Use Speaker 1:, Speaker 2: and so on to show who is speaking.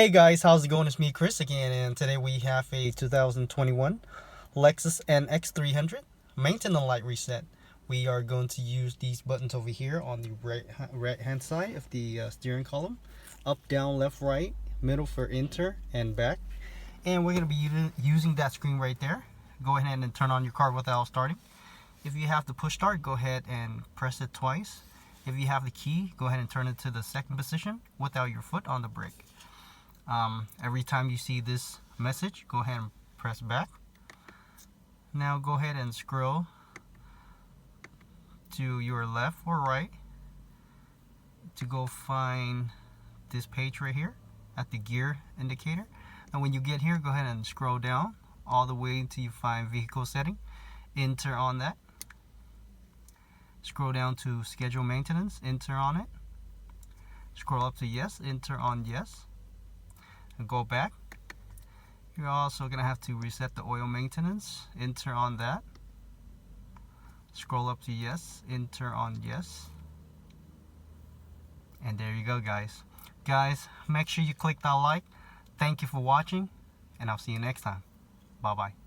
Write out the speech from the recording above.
Speaker 1: Hey guys, how's it going? It's me, Chris, again, and today we have a 2021 Lexus NX300 maintenance light reset. We are going to use these buttons over here on the right hand side of the steering column. Up, down, left, right, middle for enter, and back. And we're going to be using that screen right there. Go ahead and turn on your car without starting. If you have the push start, go ahead and press it twice. If you have the key, go ahead and turn it to the second position without your foot on the brake. Every time you see this message, go ahead and press back. Now go ahead and scroll to your left or right to go find this page right here at the gear indicator. And when you get here, go ahead and scroll down all the way until you find vehicle setting. Enter on that. Scroll down to schedule maintenance, enter on it. Scroll up to yes, enter on yes. And go back. You're also going to have to reset the oil maintenance, enter on that. Scroll up to yes, enter on yes. And there you go, guys. Guys, make sure you click that like. Thank you for watching, and I'll see you next time. Bye bye.